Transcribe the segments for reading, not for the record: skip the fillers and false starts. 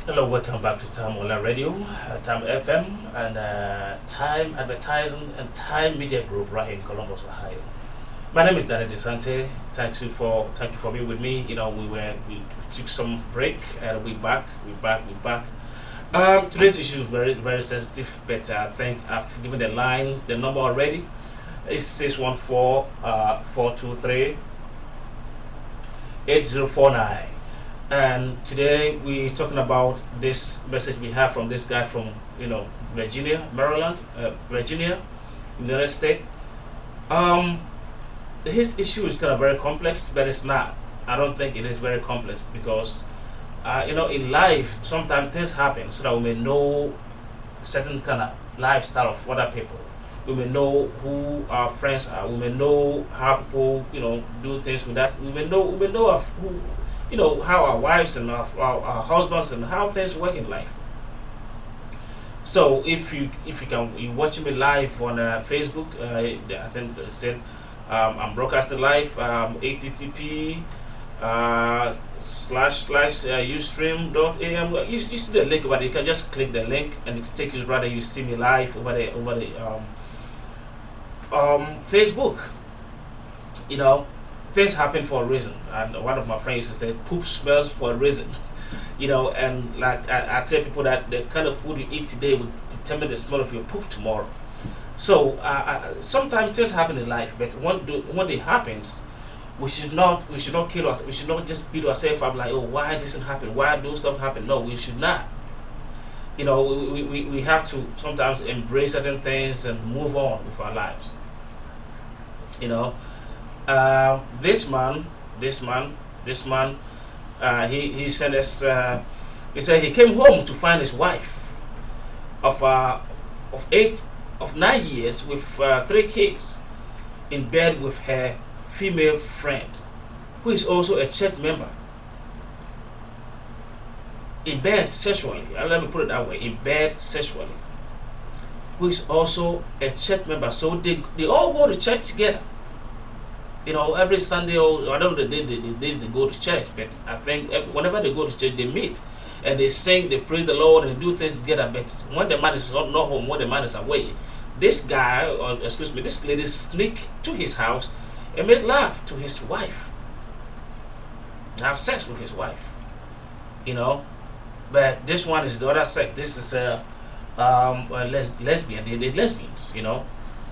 Hello, welcome back to Time Online Radio, Time FM, and Time Advertising and Time Media Group right here in Columbus, Ohio. My name is Danny DeSante. Thank you for being with me. We took some break and we back. Today's issue is very very sensitive, but I think I've given the number already. It's 614 423 8049. And today we're talking about this message we have from this guy from Virginia, Maryland, Virginia, United States. Um, his issue is kind of very complex, but it's not. I don't think it is very complex because in life sometimes things happen so that we may know certain kind of lifestyle of other people. We may know who our friends are. We may know how people do things with that. We may know of who how our wives and our husbands and how things work in life. So if you watching me live on Facebook, I think they said I'm broadcasting live, http slash slash ustream.am. You see the link over there. You can just click the link and it take you right there. You see me live over the Facebook. You know, things happen for a reason. And one of my friends used to say, "Poop smells for a reason." And like I tell people that the kind of food you eat today will determine the smell of your poop tomorrow. So sometimes things happen in life, but when it happens, we should not kill us. We should not just beat ourselves up like, oh, why doesn't happen? Why do stuff happen? No, we should not. We have to sometimes embrace certain things and move on with our lives. You know, this man, he sent us. He said he came home to find his wife of 9 years with 3 kids in bed with her female friend, who is also a church member. In bed sexually, let me put it that way. In bed sexually, who is also a church member. So they all go to church together. Every Sunday, or I don't know the days they go to church, but I think whenever they go to church, they meet and they sing, they praise the Lord, and do things together. But when the man is not home, when the man is away, this guy, or excuse me, this lady sneak to his house and made love to his wife, have sex with his wife. But this one is the other sex. This is a lesbian. They're lesbians.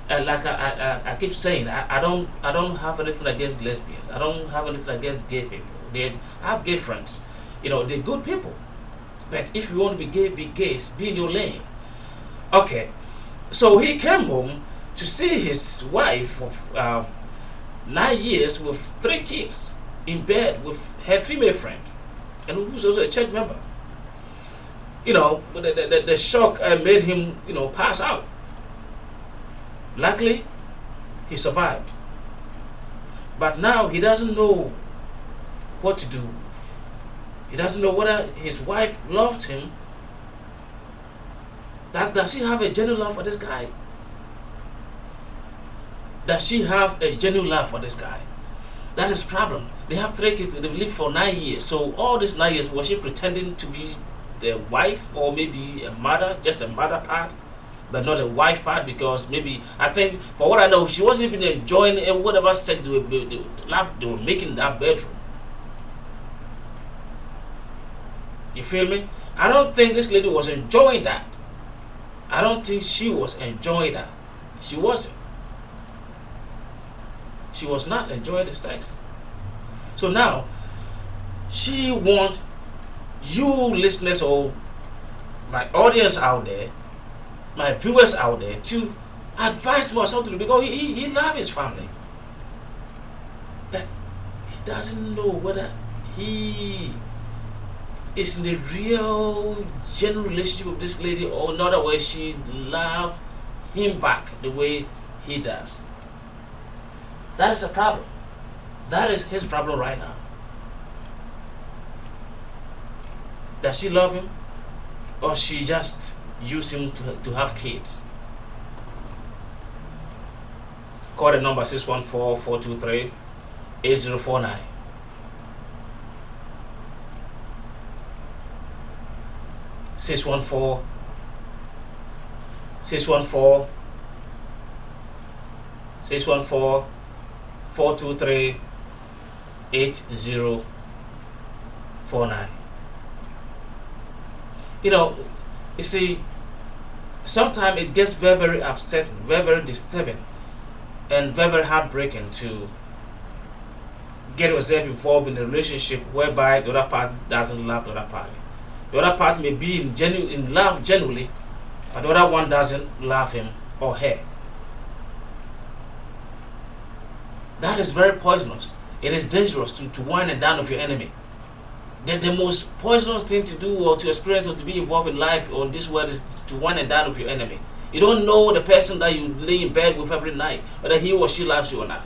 And like I keep saying, I don't have anything against lesbians. I don't have anything against gay people. I have gay friends. They're good people. But if you want to be gay, be gay. Be in your lane. Okay. So he came home to see his wife of 9 years with 3 kids in bed with her female friend, and who was also a church member. The shock made him pass out. Luckily, he survived. But now he doesn't know what to do. He doesn't know whether his wife loved him. Does she have a genuine love for this guy? Does she have a genuine love for this guy? That is the problem. They have 3 kids. They've lived for 9 years. So all these 9 years, was she pretending to be the wife, or maybe a mother, just a mother part, but not a wife part? Because maybe, I think, for what I know, she wasn't even enjoying whatever sex they were making in that bedroom. You feel me? I don't think this lady was enjoying that. I don't think she was enjoying that. She wasn't. She was not enjoying the sex. So now, she wants you listeners, or my audience out there, my viewers out there, to advise him on something to do, because he loves his family. But he doesn't know whether he is in a real, genuine relationship with this lady, or in other words, she loves him back the way he does. That is a problem. That is his problem right now. Does she love him, or she just use him to have kids? Call the number 614-423-8049. 614 614 614 423 8049. You know, you see, sometimes it gets very, very upsetting, very, very disturbing, and very, very heartbreaking to get yourself involved in a relationship whereby the other party doesn't love the other party. The other party may be in love genuinely, but the other one doesn't love him or her. That is very poisonous. It is dangerous to wine and dine with your enemy. The most poisonous thing to do or to experience or to be involved in life or in this world is to wine and dine with your enemy. You don't know the person that you lay in bed with every night, whether he or she loves you or not.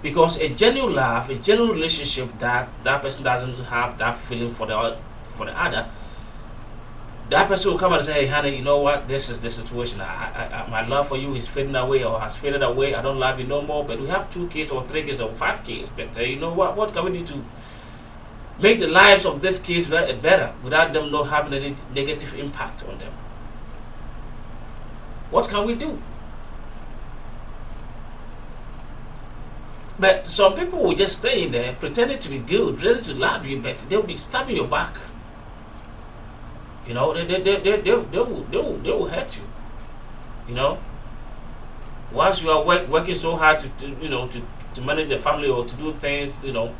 Because a genuine love, a genuine relationship that person doesn't have that feeling for the other, that person will come and say, hey honey, you know what, this is the situation. My love for you is fading away or has faded away. I don't love you no more, but we have 2 kids or 3 kids or 5 kids. But you know what can we do to make the lives of these kids better without them not having any negative impact on them? What can we do? But some people will just stay in there pretending to be good, ready to love you, but they'll be stabbing your back. You know, they will hurt you. You know, once you are working so hard to manage the family or to do things, you know,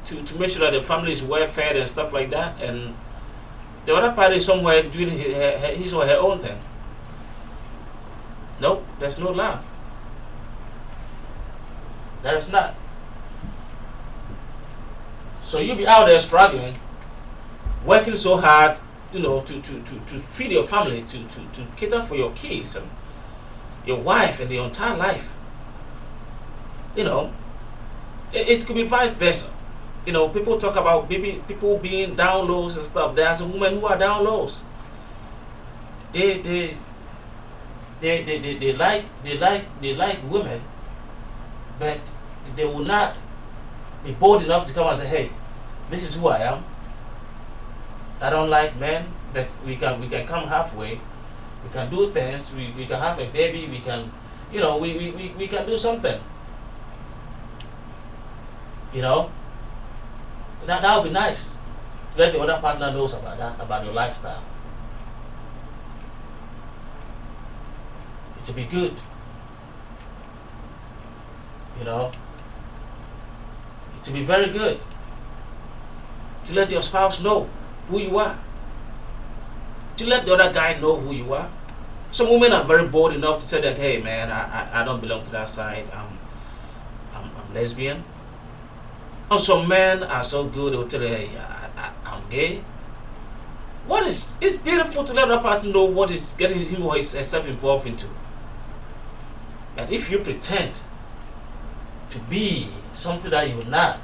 to make sure that the family is well fed and stuff like that, and the other party is somewhere doing his or her own thing. No, there's no love. There is not. So you be out there struggling, working so hard, you know, to feed your family, to cater for your kids and your wife and your entire life. You know, it could be vice versa. You know, people talk about maybe people being down lows and stuff. There's a women who are down lows. They like women, but they will not be bold enough to come and say, hey, this is who I am. I don't like men, but we can come halfway. We can do things. We can have a baby. We can, you know, we can do something. You know, that would be nice. To let the other partner knows about that, about your lifestyle. It would be good. You know, it would be very good to let your spouse know who you are. To let the other guy know who you are. Some women are very bold enough to say that, hey man, I don't belong to that side. I'm lesbian. And some men are so good, they will tell you, hey, I'm gay. It's beautiful to let that person know what is getting him or himself involved into. And if you pretend to be something that you're not,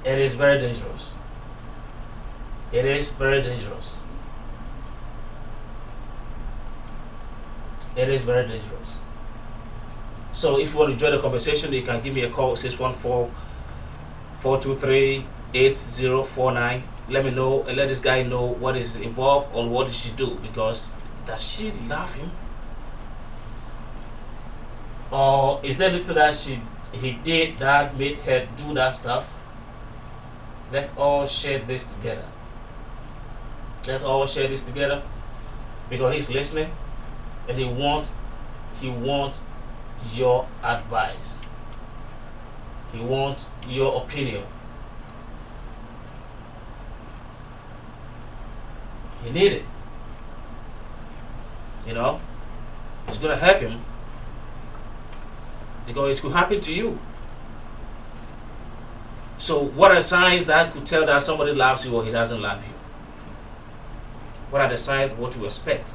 it is very dangerous. It is very dangerous. It is very dangerous. So if you want to join the conversation, you can give me a call, 614-423-8049. Let me know and let this guy know what is involved on what he should do, because does she love him? Or is there anything that he did that made her do that stuff? Let's all share this together. Let's all share this together, because he's listening and he want your advice. He wants your opinion. He need it. You know, it's gonna help him, because it could happen to you. So what are signs that could tell that somebody loves you or he doesn't love you? What are the signs of what you expect?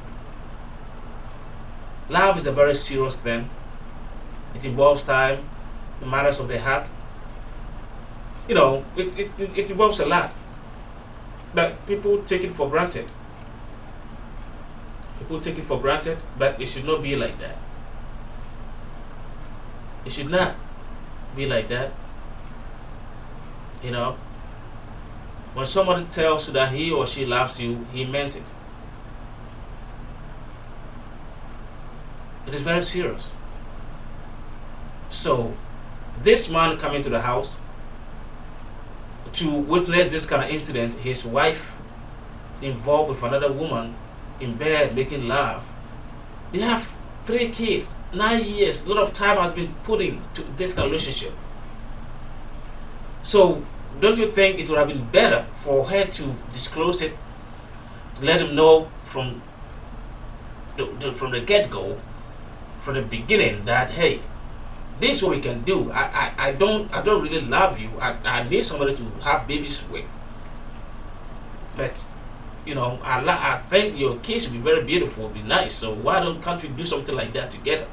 Love is a very serious thing. It involves time, the matters of the heart. You know, it involves a lot. But people take it for granted. People take it for granted, but it should not be like that. It should not be like that. You know, When somebody tells you that he or she loves you, he meant it. It is very serious. So, this man coming to the house to witness this kind of incident, his wife involved with another woman in bed making love. They have 3 kids, 9 years. A lot of time has been put into this kind of relationship. So, don't you think it would have been better for her to disclose it, to let him know from the get-go, from the beginning, that hey, this is what we can do. I don't really love you. I need somebody to have babies with. But I think your kids should be very beautiful, be nice. So why can't we do something like that together?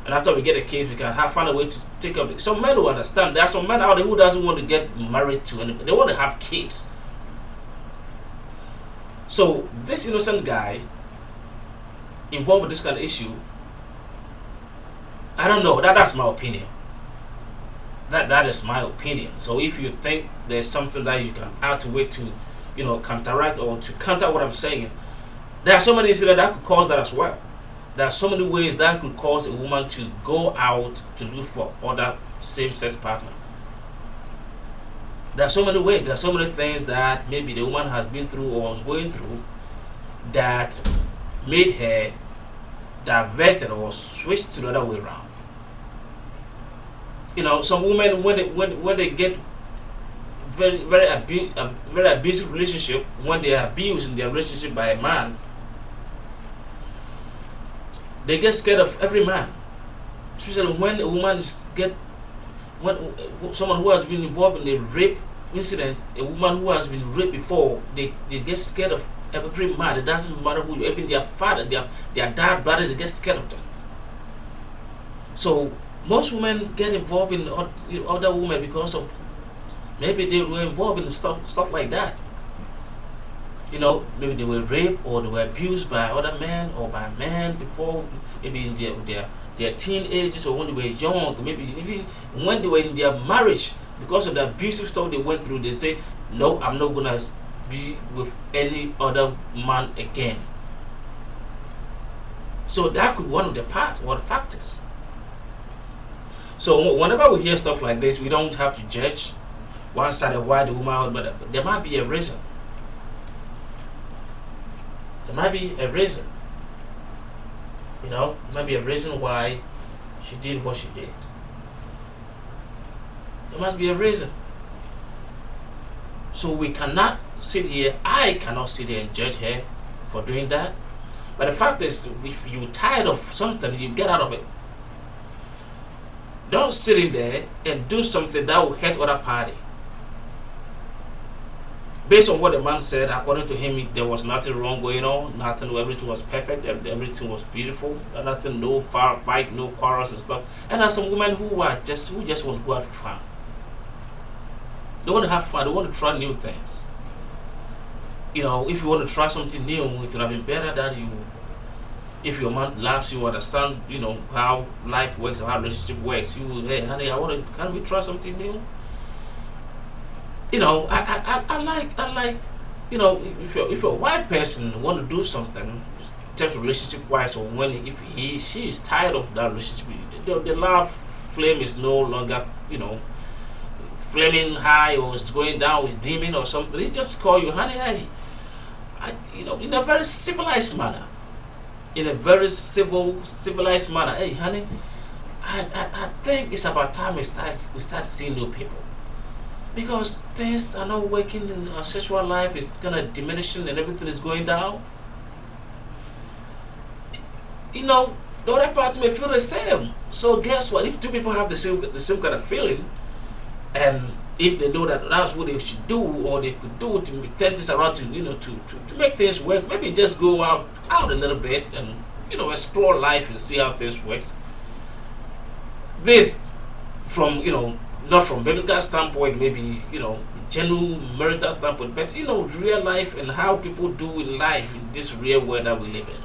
And after we get a kids, we can find a way to take up. Some men will understand. There are some men out there who doesn't want to get married to anybody. They want to have kids. So this innocent guy involved with this kind of issue, I don't know. That's my opinion. That is my opinion. So if you think there's something that you can add to it to, counteract or to counter what I'm saying, there are so many incidents that could cause that as well. There are so many ways that could cause a woman to go out to look for other same-sex partner. There are so many ways. There are so many things that maybe the woman has been through or was going through that made her diverted or switched to the other way around. Some women when they get very abusive relationship, when they are abused in their relationship by a man, they get scared of every man. Especially when a woman when someone who has been involved in a rape incident, a woman who has been raped before, they get scared of every man. It doesn't matter who, even their father, their dad, brothers, they get scared of them. So most women get involved in other women because of maybe they were involved in stuff like that. Maybe they were raped or they were abused by other men or by men before, maybe in their teenagers or when they were young, maybe even when they were in their marriage, because of the abusive stuff they went through, they say, no, I'm not gonna be with any other man again. So that could be one of the parts or the factors. So whenever we hear stuff like this, we don't have to judge one side of why the woman, but there might be a reason. There might be a reason. There might be a reason why she did what she did. There must be a reason. So we cannot sit here, I cannot sit here and judge her for doing that. But the fact is, if you're tired of something, you get out of it. Don't sit in there and do something that will hurt other party. Based on what the man said, according to him, there was nothing wrong going on, nothing, everything was perfect, everything was beautiful, nothing, no fight, no quarrels and stuff. And there are some women who just want to go out for fun. They want to have fun, they want to try new things. If you want to try something new, it would have been better that if your man loves you, understand, how life works or how relationship works, you will, hey honey, can we try something new? I like, if a white person want to do something, in terms of relationship wise, or when she is tired of that relationship, the love flame is no longer, flaming high or it's going down, it's dimming or something. He just call you, honey, hey, in a very civilized manner. In a very civilized manner. Hey, honey, I think it's about time we start seeing new people. Because things are not working in our sexual life, it's gonna diminishing and everything is going down. The other party may feel the same. So guess what? If two people have the same kind of feeling, and if they know that that's what they should do or they could do to turn things around to make things work, maybe just go out a little bit and explore life and see how things works. This from not from biblical standpoint, maybe general marital standpoint, but real life and how people do in life in this real world that we live in.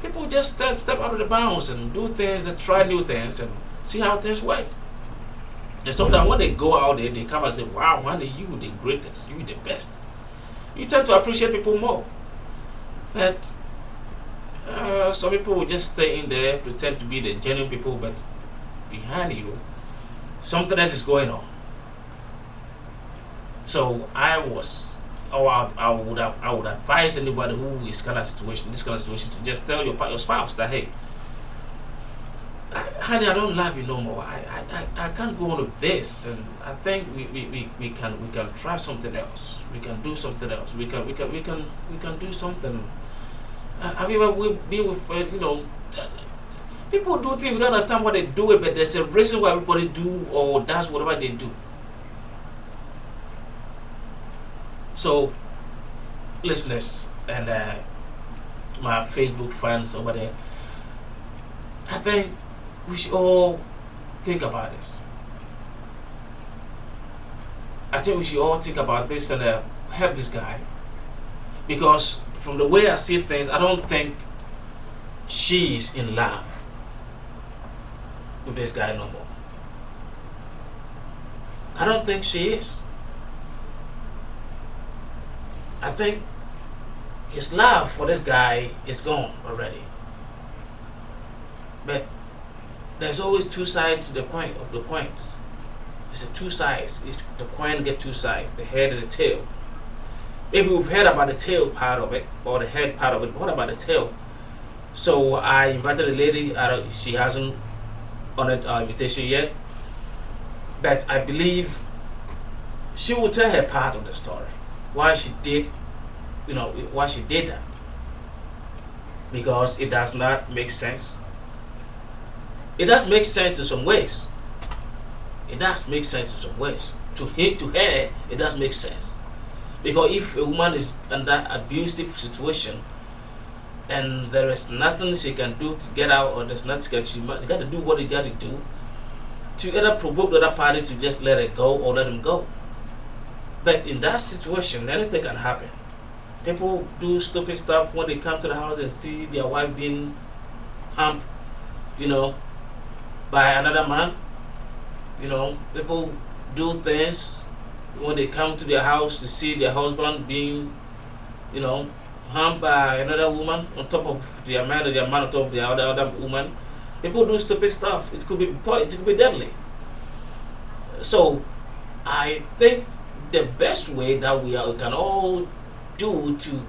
People just step out of the bounds and do things and try new things and see how things work. And sometimes when they go out there, they come and say, "Wow, honey, you the greatest, you the best." You tend to appreciate people more. But some people will just stay in there, pretend to be the genuine people, but behind you, something else is going on. So I would advise anybody who is this kind of situation, to just tell your spouse that, hey, honey, I don't love you no more. I can't go on with this, and I think we can try something else. We can do something else. We can do something. Have you ever been with people do things, we don't understand why they do it, but there's a reason why everybody do or does whatever they do. So, listeners and my Facebook fans over there, I think we should all think about this. I think we should all think about this and help this guy, because from the way I see things, I don't think she's in love with this guy no more. I don't think she is. I think his love for this guy is gone already. But there's always two sides to the coin of the coins. It's a two sides. The coin get two sides, the head and the tail. Maybe we've heard about the tail part of it or the head part of it. But what about the tail? So I invited a lady. She hasn't honored our invitation yet, but I believe she will tell her part of the story, why she did that, because it does not make sense. It does make sense in some ways. It does make sense in some ways. To her, it does make sense, because if a woman is under abusive situation and there is nothing she can do to get out, or there's nothing she got to do what you got to do to either provoke the other party to just let it go or let him go. But in that situation, anything can happen. People do stupid stuff when they come to the house and see their wife being humped, by another man. People do things when they come to their house to see their husband being, harmed by another woman on top of their man, or their man on top of the other woman. People do stupid stuff. It could be deadly. So I think the best way that we can all do to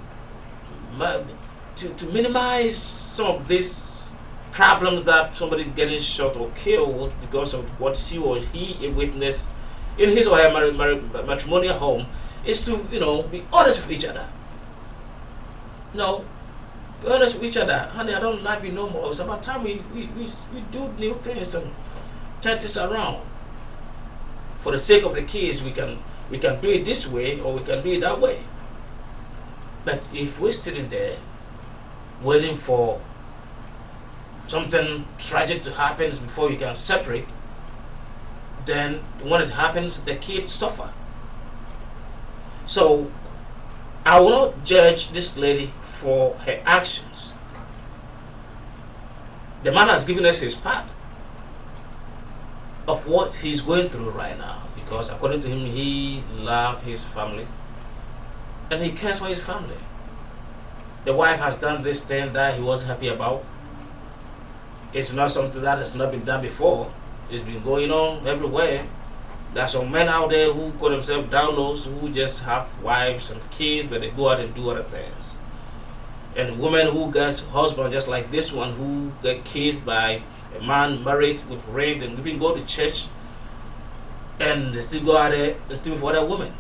minimize some of these problems that somebody getting shot or killed because of what she or he witnessed in his or her matrimonial home is to be honest with each other. Be honest with each other. Honey, I don't love you no more. It's about time we do new things and turn this around. For the sake of the kids, we can do it this way or we can do it that way. But if we're sitting there waiting for something tragic to happen before you can separate, then when it happens, the kids suffer. So I will not judge this lady for her actions. The man has given us his part of what he's going through right now, because according to him, he loves his family and he cares for his family. The wife has done this thing that he wasn't happy about. It's not something that has not been done before. It's been going on everywhere. There's some men out there who call themselves downloads, who just have wives and kids, but they go out and do other things. And women who get husbands just like this one, who get kissed by a man married with rings and even go to church, and they still go out there and steal for other women.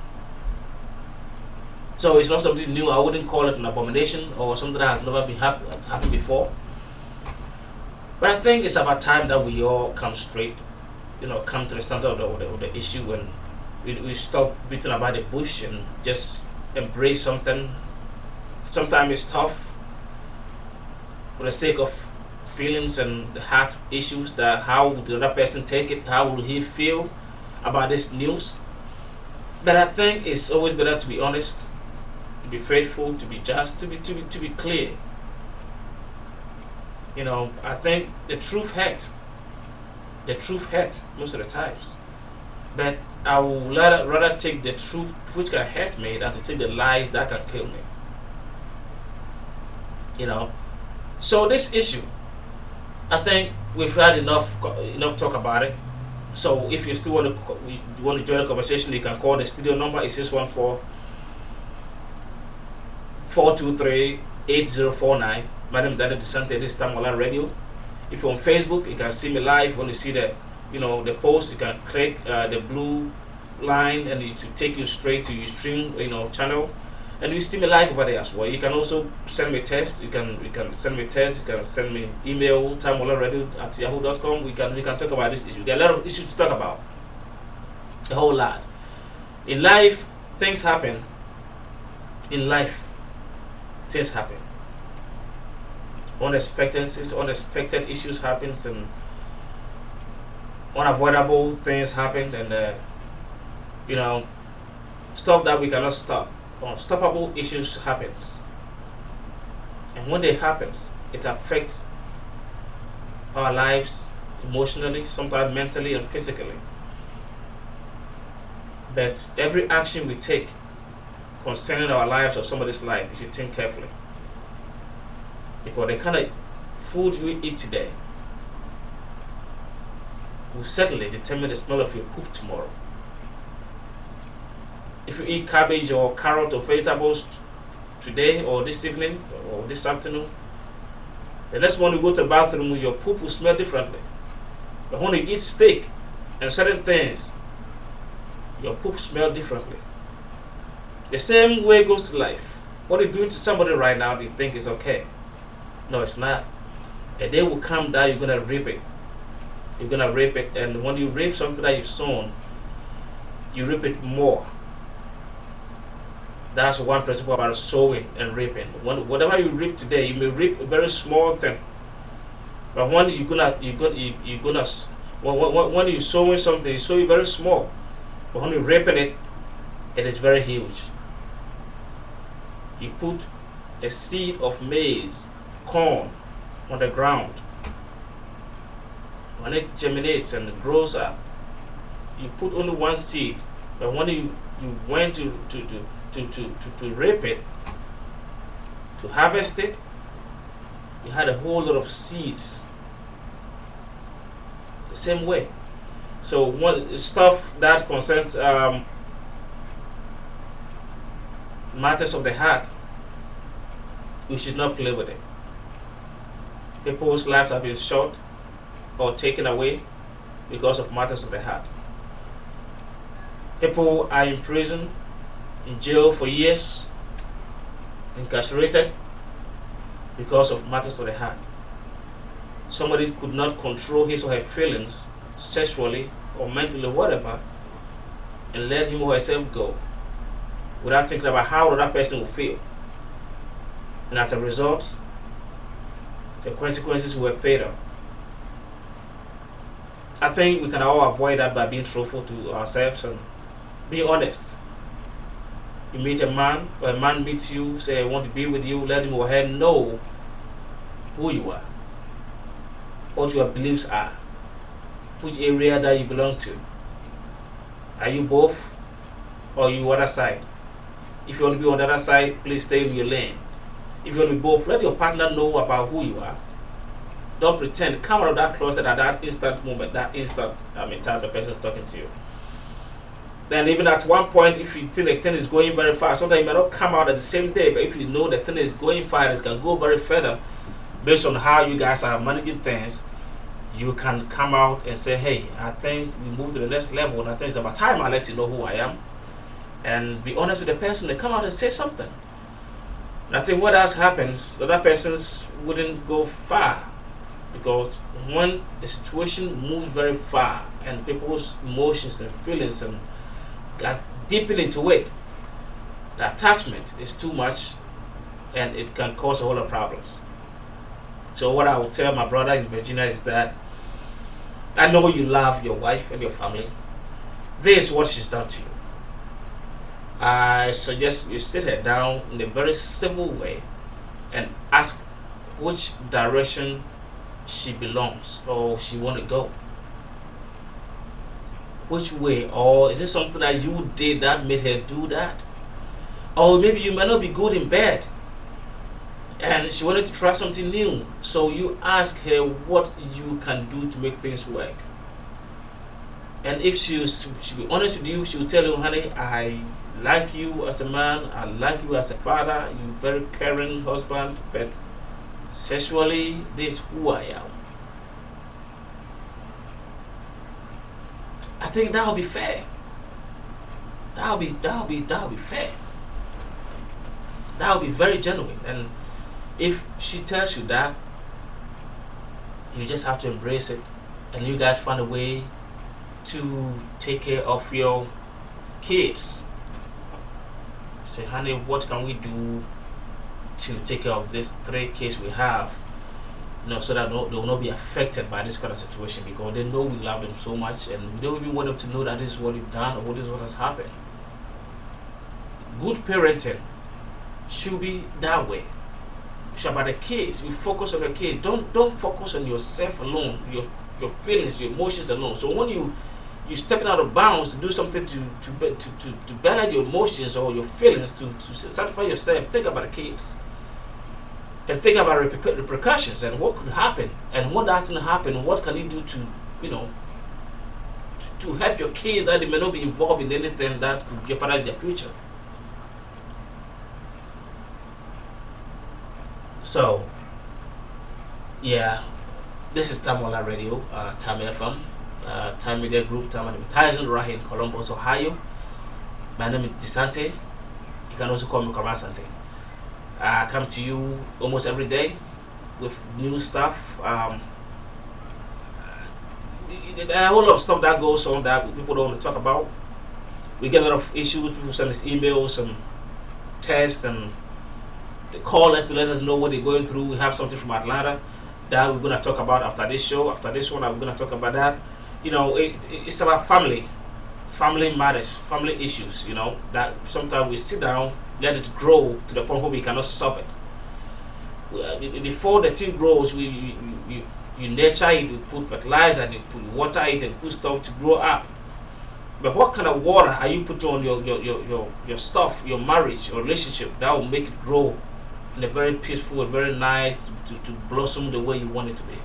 So it's not something new. I wouldn't call it an abomination or something that has never been happened before. But I think it's about time that we all come straight, come to the center of the issue, and we stop beating about the bush and just embrace something. Sometimes it's tough for the sake of feelings and the heart issues, that how would the other person take it, how will he feel about this news. But I think it's always better to be honest, to be faithful, to be just, to be clear. I think the truth hurts. The truth hurts most of the times. But I would rather take the truth which can hurt me than to take the lies that can kill me. You know. So this issue, I think we've had enough talk about it. So if you still want to join the conversation, you can call the studio number. It's 614-423-8049. My name is Daniel DeSante. This time online radio. If you're on Facebook, you can see me live. If you want to see the post, you can click the blue line and it will take you straight to your stream channel, and you see me live over there as well. You can also send me a text. You can send me a text. You can send me email timeonlineradio@yahoo.com. We can talk about this issue. There are a lot of issues to talk about, a whole lot. In life, things happen. Unexpected issues happen, and unavoidable things happen, and stuff that we cannot stop. Unstoppable issues happen, and when they happen, it affects our lives emotionally, sometimes mentally and physically. But every action we take concerning our lives or somebody's life, you should think carefully, because the kind of food you eat today will certainly determine the smell of your poop tomorrow. If you eat cabbage or carrot or vegetables today or this evening or this afternoon, the next morning you go to the bathroom, your poop will smell differently. But when you eat steak and certain things, your poop smells differently. The same way goes to life. What you're doing to somebody right now, you think is okay. No, it's not. A day will come that you're going to reap it. You're going to reap it. And when you reap something that you've sown, you reap it more. That's one principle about sowing and reaping. Whatever you reap today, you may reap a very small thing. But when you're gonna when you're sowing something, you sow it very small. But when you're reaping it, it is very huge. You put a seed of maize, corn on the ground. When it germinates and it grows up, you put only one seed. But when you went to reap it, to harvest it, you had a whole lot of seeds. The same way. So one stuff that concerns matters of the heart, we should not play with it. People's lives have been short or taken away because of matters of the heart. People are in prison, in jail for years, incarcerated because of matters of the heart. Somebody could not control his or her feelings sexually or mentally, whatever, and let him or herself go without thinking about how that person will feel. And as a result, the consequences were fatal. I think we can all avoid that by being truthful to ourselves and being honest. You meet a man, or a man meets you, say, I want to be with you, let him or her know who you are, what your beliefs are, which area that you belong to. Are you both, or you other side? If you want to be on the other side, please stay in your lane. If you want to be both, let your partner know about who you are. Don't pretend. Come out of that closet at that instant moment, time the person is talking to you. Then even at one point, if you think the thing is going very fast, sometimes it may not come out at the same day, but if you know the thing is going fast, it can go very further based on how you guys are managing things. You can come out and say, hey, I think we move to the next level, and I think it's about time I let you know who I am. And be honest with the person, they come out and say something. And I think what else happens, the other persons wouldn't go far. Because when the situation moves very far and people's emotions and feelings and gets deepen into it, the attachment is too much and it can cause a whole lot of problems. So what I will tell my brother in Virginia is that I know you love your wife and your family. This is what she's done to you. I suggest you sit her down in a very civil way and ask which direction she belongs or she want to go. Which way? Or is it something that you did that made her do that? Or maybe you might not be good in bed and she wanted to try something new. So you ask her what you can do to make things work. And if she'll be honest with you, she'll tell you, honey, I like you as a man, I like you as a father, you're very caring husband, but sexually, this is who I am. I think that would be fair. That would be fair. That would be very genuine. And if she tells you that, you just have to embrace it, and you guys find a way to take care of your kids. Say, honey, what can we do to take care of these 3 kids we have? So that they will not be affected by this kind of situation, because they know we love them so much, and we don't even want them to know that this is what we've done or what is what has happened. Good parenting should be that way. It's about the kids. We focus on the kids. Don't focus on yourself alone, your feelings, your emotions alone. So when you're stepping out of bounds to do something to better your emotions or your feelings, to satisfy yourself, think about the kids. And think about repercussions and what could happen, and what doesn't happen. What can you do to help your kids that they may not be involved in anything that could jeopardize their future? So, yeah, this is Tamola Radio, Time FM, Time Media Group, Time Advertising, right here in Columbus, Ohio. My name is Disante. You can also call me Kamasante. I come to you almost every day with new stuff. A whole lot of stuff that goes on that people don't want to talk about. We get a lot of issues. People send us emails and text, and they call us to let us know what they're going through. We have something from Atlanta that we're going to talk about after this show. After this one, I'm going to talk about that. It's about family matters, family issues. That sometimes we sit down, let it grow to the point where we cannot stop it. Before the thing grows, you nurture it, you put fertilizer, and you put water it, and put stuff to grow up. But what kind of water are you putting on your stuff, your marriage, your relationship, that will make it grow in a very peaceful and very nice to blossom the way you want it to be?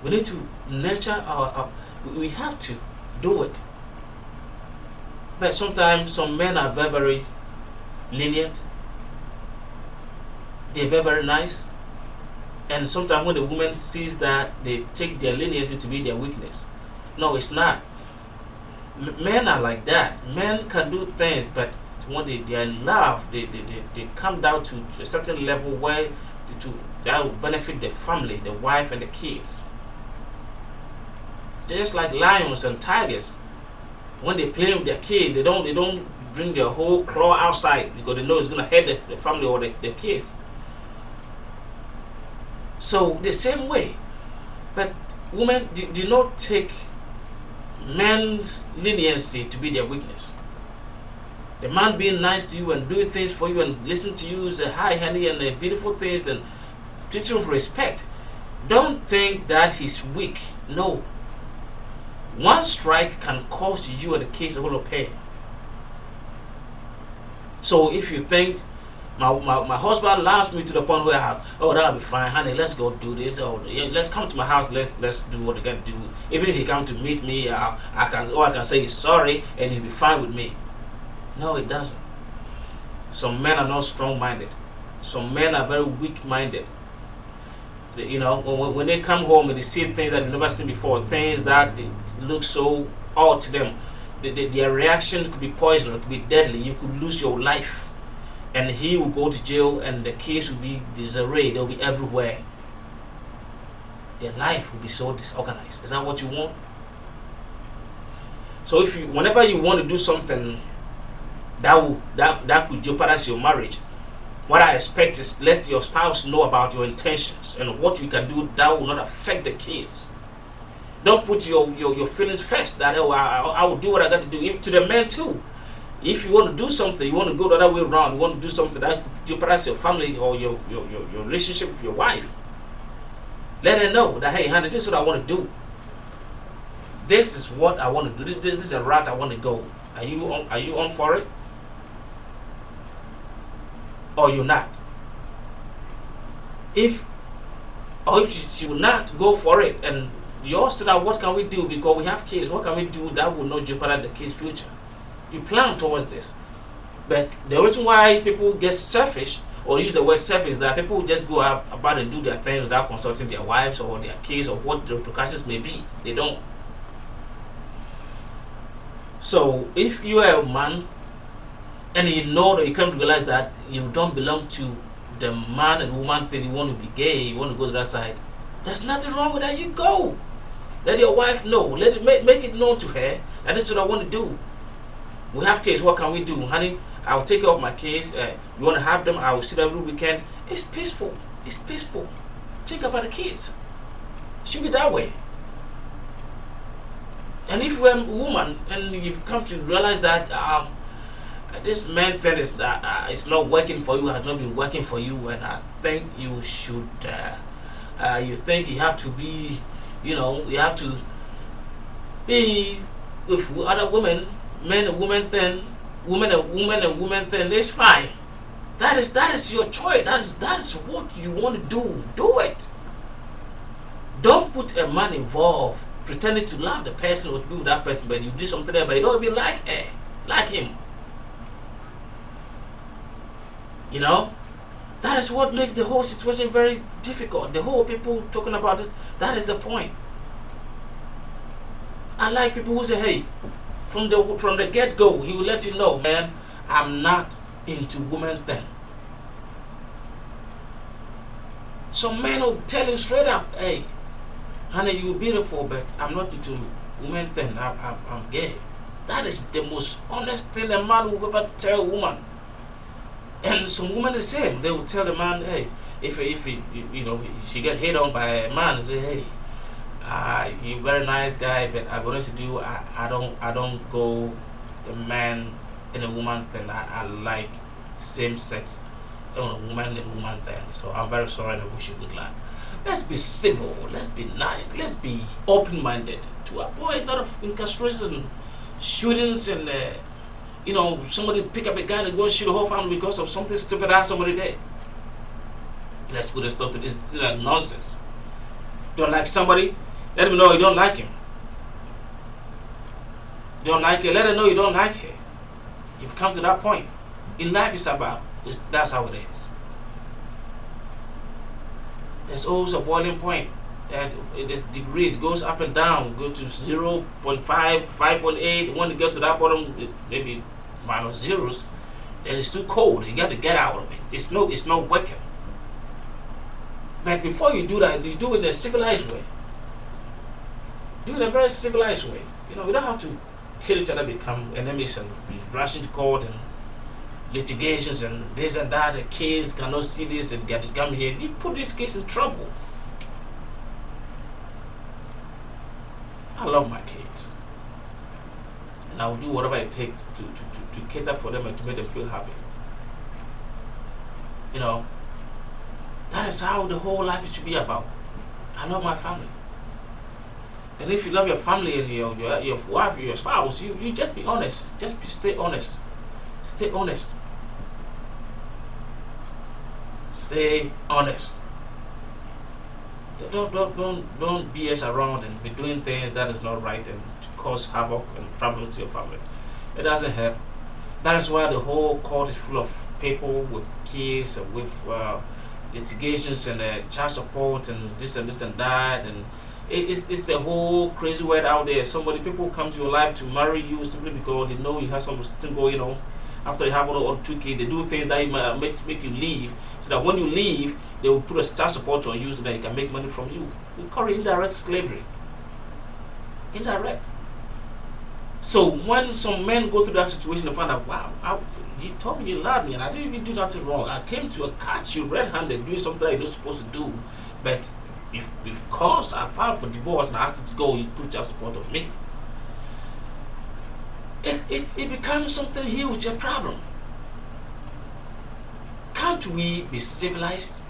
We need to nurture we have to do it. But sometimes some men are very, very lenient. They're very, very nice. And sometimes when the woman sees that, they take their leniency to be their weakness. No, it's not. Men are like that. Men can do things, but when they are in love, they come down to a certain level where that will benefit the family, the wife and the kids. Just like lions and tigers, when they play with their kids, they don't bring their whole claw outside, because they know it's going to hurt the family or the kids. So the same way, but women do not take men's leniency to be their weakness. The man being nice to you and doing things for you and listen to you, say hi honey and beautiful things, and treat you with respect. Don't think that he's weak. No. One strike can cost you and the kids a whole lot of pain. So if you think my husband loves me to the point where that'll be fine, honey, let's go do this, or let's come to my house, let's do what we gotta do. Even if he come to meet me, I can say he's sorry and he'll be fine with me. No, it doesn't. Some men are not strong-minded. Some men are very weak-minded. When they come home and they see things that they've never seen before, things that look so odd to them, their reaction could be poisonous, could be deadly. You could lose your life, and he will go to jail, and the case will be disarray. They'll be everywhere. Their life will be so disorganized. Is that what you want? So whenever you want to do something that could jeopardize your marriage, what I expect is let your spouse know about your intentions and what you can do that will not affect the kids. Don't put your feelings first, that I will do what I got to do. Even to the men too. If you want to do something, you want to go the other way around, you want to do something that could jeopardize your family or your relationship with your wife, let her know that, hey honey, this is what I want to do. This is what I want to do. This is a route I want to go. Are you on for it? Or you're not? If she will not go for it, and you're still out, what can we do? Because we have kids, what can we do that will not jeopardize the kids' future? You plan towards this. But the reason why people get selfish or use the word selfish is that people just go out about and do their things without consulting their wives or their kids or what the repercussions may be. They don't. So if you are a man and you know that you come to realize that you don't belong to the man and woman thing, you want to be gay, you want to go to that side, there's nothing wrong with that. You go. Let your wife know. Let it make it known to her that this is what I want to do. We have kids. What can we do, honey? I'll take care of my kids. You want to have them? I will see them every weekend. It's peaceful. It's peaceful. Think about the kids. It should be that way. And if you're a woman and you've come to realize that this man thing is it's not working for you, has not been working for you, and I think you should, you think you have to be, you have to be with other women, men and women thing, women and women thing. It's fine. That is your choice. That is what you want to do. Do it. Don't put a man involved pretending to love the person or to be with that person, but you do something there, but you don't even like her, like him. That is what makes the whole situation very difficult. The whole people talking about this, that is the point. I like people who say, hey, from the get-go, he will let you know, man, I'm not into women thing. Some men will tell you straight up, hey, honey, you're beautiful, but I'm not into women thing. I'm gay. That is the most honest thing a man will ever tell a woman. And some women the same. They will tell the man, hey, if she get hit on by a man, say, hey, you're a very nice guy, but I'm honest with you, I don't go a man and a woman thing. I like same sex, woman and woman thing. So I'm very sorry and I wish you good luck. Let's be civil. Let's be nice. Let's be open-minded to avoid a lot of incarceration, shootings, and somebody pick up a gun and go shoot the whole family because of something stupid that somebody did. Let's put a stop to this. This is like nonsense. Don't like somebody, let him know you don't like him. Don't like her, let her know you don't like her. You've come to that point. In life, that's how it is. There's always a boiling point. That the degrees goes up and down, go to 0.5, 5.8. When you get to that bottom, maybe minus zeros, then it's too cold. You got to get out of it. It's not working. But before you do that, you do it in a civilized way. Do it in a very civilized way. We don't have to kill each other, become enemies, and be rushing to court and litigations and this and that. The kids cannot see this and get to come here. You put this case in trouble. I love my kids, and I will do whatever it takes to cater for them and to make them feel happy. That is how the whole life should be about. I love my family, and if you love your family and your wife, your spouse, you just be honest. Stay honest. Stay honest. Stay honest. Don't BS around and be doing things that is not right and to cause havoc and problems to your family. It doesn't help. That is why the whole court is full of people with kids and with litigations and child support and this and that, and it's a whole crazy world out there. People come to your life to marry you simply because they know you have some single, after they have one or two kids, they do things that might make you leave, so that when you leave, they will put a child support on you so that they can make money from you. We call it indirect slavery. Indirect. So when some men go through that situation and find out, wow, you told me you loved me and I didn't even do nothing wrong. I came to catch you red-handed doing something that you're not supposed to do, but because I filed for divorce and I asked you to go, you put child support on me. It becomes something huge, a problem. Can't we be civilized?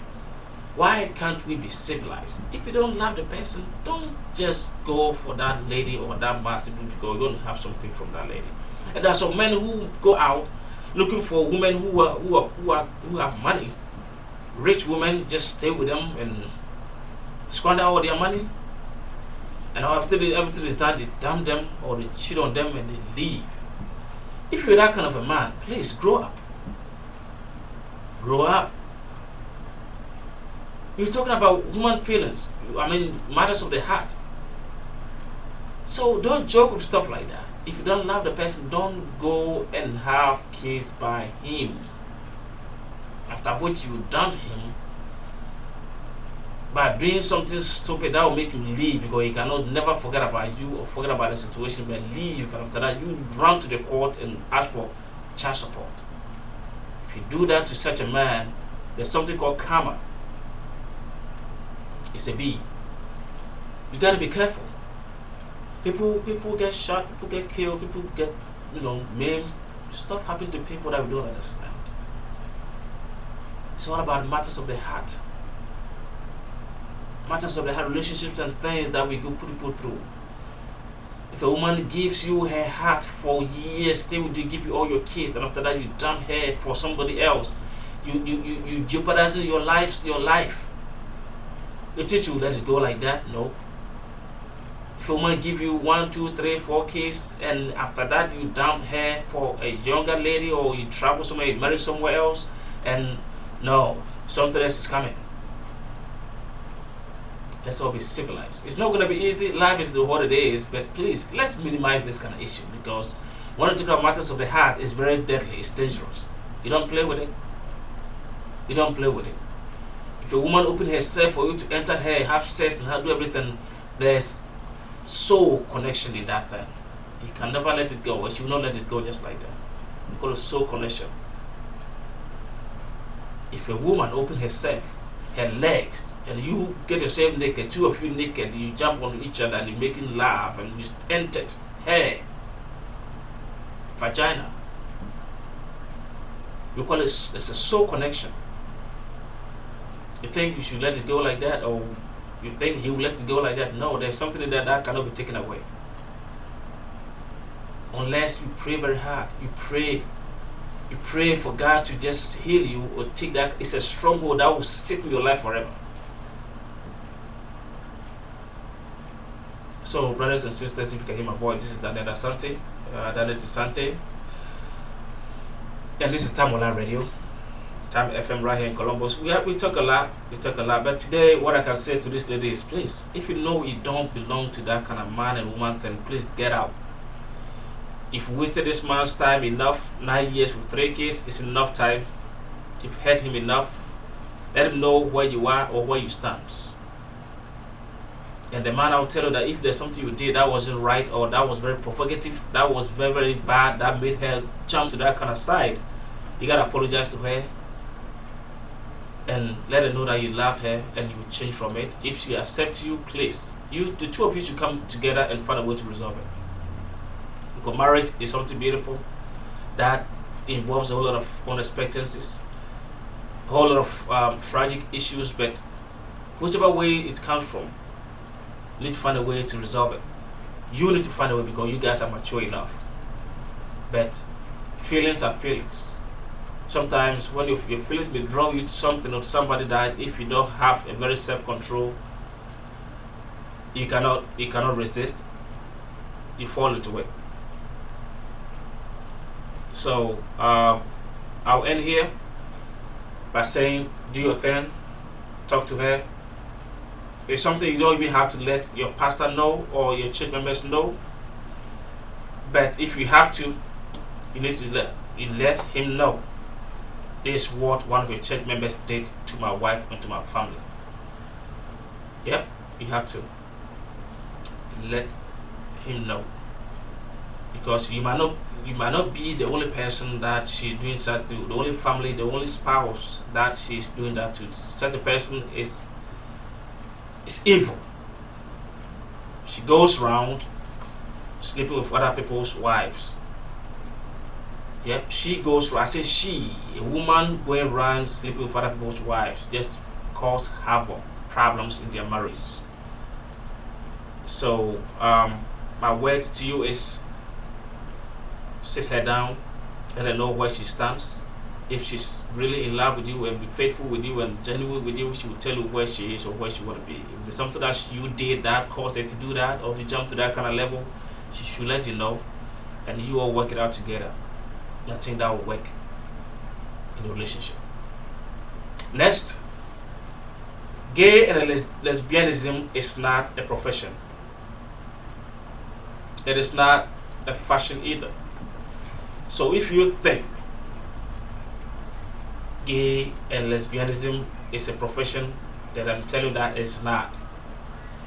Why can't we be civilized? If you don't love the person, don't just go for that lady or that man simply because you don't have something from that lady. And there are some men who go out looking for women who have money. Rich women just stay with them and squander all their money. And after everything is done, they dump them or they cheat on them and they leave. If you're that kind of a man, please grow up. Grow up. You're talking about human feelings. Matters of the heart. So don't joke with stuff like that. If you don't love the person, don't go and have kids by him. After which you done him by doing something stupid that will make him leave because he cannot never forget about you or forget about the situation, but leave. And after that, you run to the court and ask for child support. If you do that to such a man, there's something called karma. It's a bee. You gotta be careful. People get shot, people get killed, people get maimed. Stuff happens to people that we don't understand. It's all about matters of the heart. Matters of the heart, relationships and things that we go put people through. If a woman gives you her heart for years, stay with you, give you all your kids, and after that you dump her for somebody else, you jeopardizing your life. You teach you let it go like that? No. If a woman give you 1, 2, 3, 4 kids, and after that you dump her for a younger lady, or you travel somewhere, you marry somewhere else, and no, something else is coming. Let's all be civilized. It's not going to be easy. Life is what it is, but please, let's minimize this kind of issue, because when you talk about matters of the heart, it's very deadly. It's dangerous. You don't play with it. You don't play with it. If a woman open herself for you to enter her, have sex, and do everything, there's soul connection in that thing. You can never let it go, or she will not let it go just like that. We call it soul connection. If a woman open herself, her legs, and you get yourself naked, two of you naked, you jump on each other and you're making love, and you entered her vagina, we call it, it's a soul connection. You think you should let it go like that, or you think he will let it go like that? No, there's something in that cannot be taken away. Unless you pray very hard. You pray for God to just heal you or take that. It's a stronghold that will sit in your life forever. So, brothers and sisters, if you can hear my voice, this is Daniel Asante, Daniel Desante, and this is Time Online Radio, Time FM right here in Columbus. We talk a lot, but today what I can say to this lady is, please, if you know you don't belong to that kind of man and woman, then please get out. If you wasted this man's time enough, 9 years with 3 kids, it's enough time. If you've hurt him enough, let him know where you are or where you stand. And the man, I'll tell you that if there's something you did that wasn't right, or that was very provocative, that was very, very bad, that made her jump to that kind of side, you gotta apologize to her and let her know that you love her and you will change from it. If she accepts you, please, the two of you should come together and find a way to resolve it. Because marriage is something beautiful that involves a whole lot of unexpectancies, a whole lot of tragic issues, but whichever way it comes from, you need to find a way to resolve it. You need to find a way, because you guys are mature enough. But feelings are feelings. Sometimes when your feelings may draw you to something or to somebody that if you don't have a very self-control, you cannot resist. You fall into it. So I'll end here by saying, do your thing, talk to her. It's something you don't even have to let your pastor know or your church members know. But if you have to, you need to let him know. This is what one of your church members did to my wife and to my family. Yep, you have to let him know, because you might not be the only person that she's doing that to, the only family, the only spouse that she's doing that to. Such a person is evil. She goes around sleeping with other people's wives. Yep, she goes around. I say she, a woman going around sleeping with other people's wives, just cause havoc, problems in their marriages. So my word to you is sit her down, let her know where she stands. If she's really in love with you and be faithful with you and genuine with you, she will tell you where she is or where she want to be. If there's something that you did that caused her to do that or to jump to that kind of level, she should let you know, and you all work it out together. I think that will work in the relationship. Next, gay and lesbianism is not a profession. It is not a fashion either. So if you think gay and lesbianism is a profession, then I'm telling you that it's not.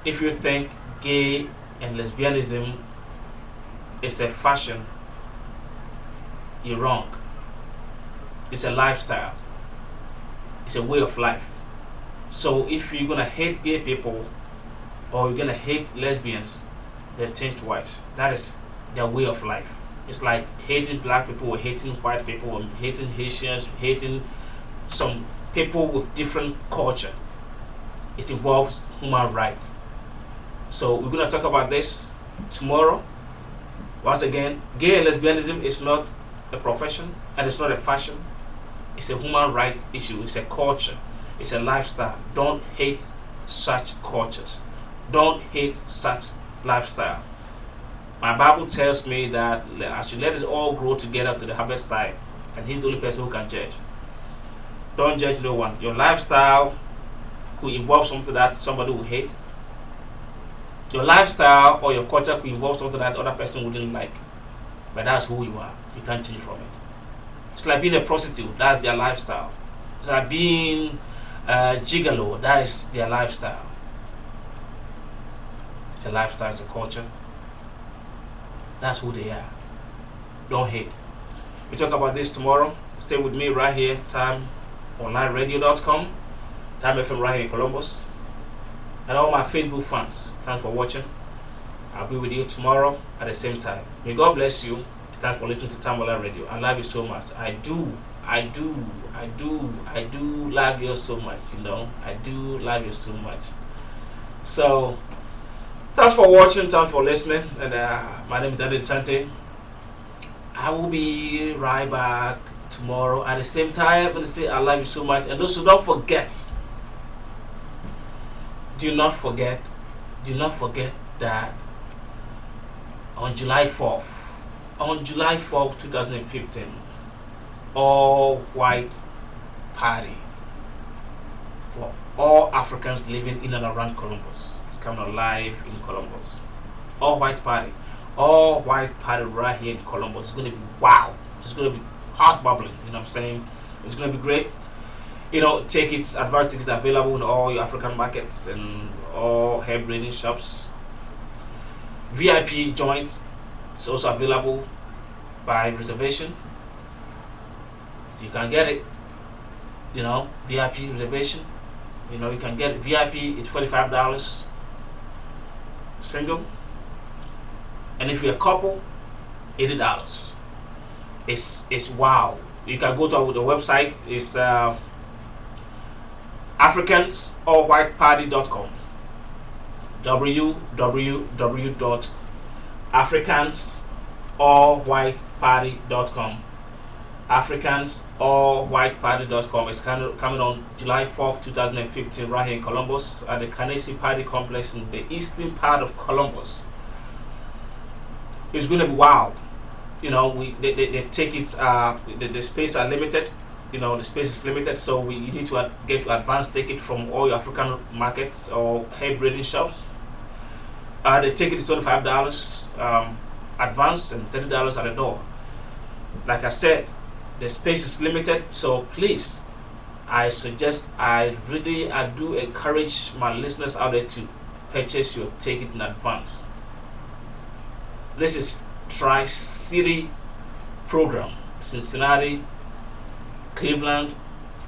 If you think gay and lesbianism is a fashion, you're wrong. It's a lifestyle. It's a way of life. So if you're gonna hate gay people or you're gonna hate lesbians, then think twice. That is their way of life. It's like hating black people or hating white people or hating Haitians, hating some people with different culture. It involves human rights. So we're gonna talk about this tomorrow. Once again, gay and lesbianism is not a profession and it's not a fashion. It's a human rights issue. It's a culture. It's a lifestyle. Don't hate such cultures. Don't hate such lifestyle. My Bible tells me that I should let it all grow together to the harvest time, and He's the only person who can judge. Don't judge no one. Your lifestyle could involve something that somebody will hate. Your lifestyle or your culture could involve something that other person wouldn't like. But that's who you are. You can't change from it. It's like being a prostitute. That's their lifestyle. It's like being gigolo. That is their lifestyle. It's a lifestyle. It's a culture. That's who they are. Don't hate. We talk about this tomorrow. Stay with me right here. TimeOnlineRadio.com. Time FM right here in Columbus. And all my Facebook fans, thanks for watching. I'll be with you tomorrow at the same time. May God bless you. Thanks for listening to Time Online Radio. I love you so much. I do love you so much, you know. I do love you so much. So, thanks for watching, thanks for listening. And my name is Daniel Sante. I will be right back tomorrow at the same time. I'm going to say I love you so much. And also don't forget, do not forget that on July 4th, 2015, all white party for all Africans living in and around Columbus. It's coming live in Columbus. All white party right here in Columbus. It's going to be wow. It's going to be heart bubbling. You know what I'm saying? It's going to be great. You know, tickets, advert tickets are available in all your African markets and all hair braiding shops. VIP joint is also available by reservation. You can get it. You know, VIP reservation. You know, you can get it. VIP is $45 single. And if you're a couple, $80. It's wow. You can go to the website. It's AfricansAllWhiteParty.com. www.AfricansAllWhiteParty.com. AfricansAllWhiteParty.com. It's coming on July 4th, 2015, right here in Columbus at the Carnegie Party Complex in the eastern part of Columbus. It's going to be wow. You know, the tickets the space are limited. You know, the space is limited, so you need to get advance ticket from all your African markets or hair braiding shops. The ticket is $25 advance and $30 at the door. Like I said, the space is limited, so please, I do encourage my listeners out there to purchase your ticket in advance. This is Tri-City program, Cincinnati, Cleveland,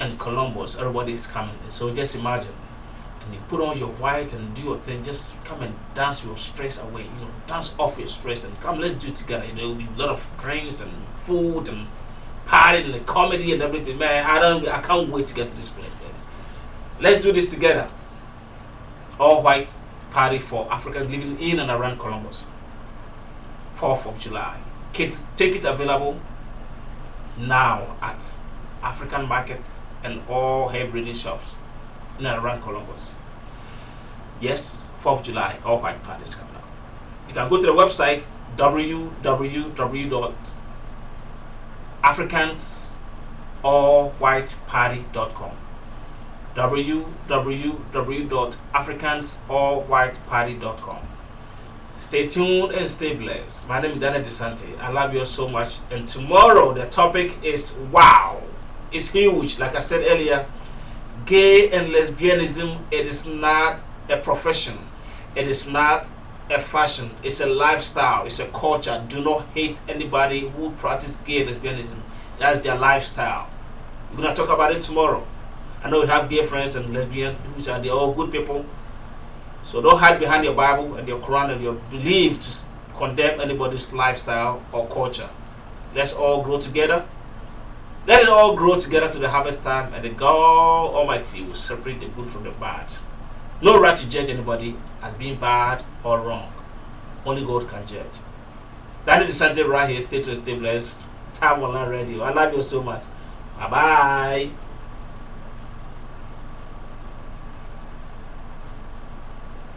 and Columbus. Everybody is coming. So just imagine, and you put on your white and do your thing. Just come and dance your stress away. You know, dance off your stress and come. Let's do it together. You know, there will be a lot of drinks and food and party and comedy and everything. Man, I can't wait to get to this place. Man. Let's do this together. All white party for Africans living in and around Columbus. 4th of July. Kids, take it available now at African Market and all hair breeding shops in and around Columbus. Yes, 4th of July, all white party is coming out. You can go to the website www.africansallwhiteparty.com. www.africansallwhiteparty.com. Stay tuned and stay blessed. My name is Daniel DeSante. I love you so much. And tomorrow the topic is wow. It's huge. Like I said earlier, gay and lesbianism, it is not a profession. It is not a fashion. It's a lifestyle. It's a culture. Do not hate anybody who practices gay and lesbianism. That's their lifestyle. We're going to talk about it tomorrow. I know we have gay friends and lesbians, which are they all good people. So don't hide behind your Bible and your Quran and your belief to condemn anybody's lifestyle or culture. Let's all grow together. Let it all grow together to the harvest time, and the God Almighty will separate the good from the bad. No right to judge anybody as being bad or wrong. Only God can judge. Daniel DeSante right here. Stay tuned, stay blessed. Time Online Radio. I love you so much. Bye bye.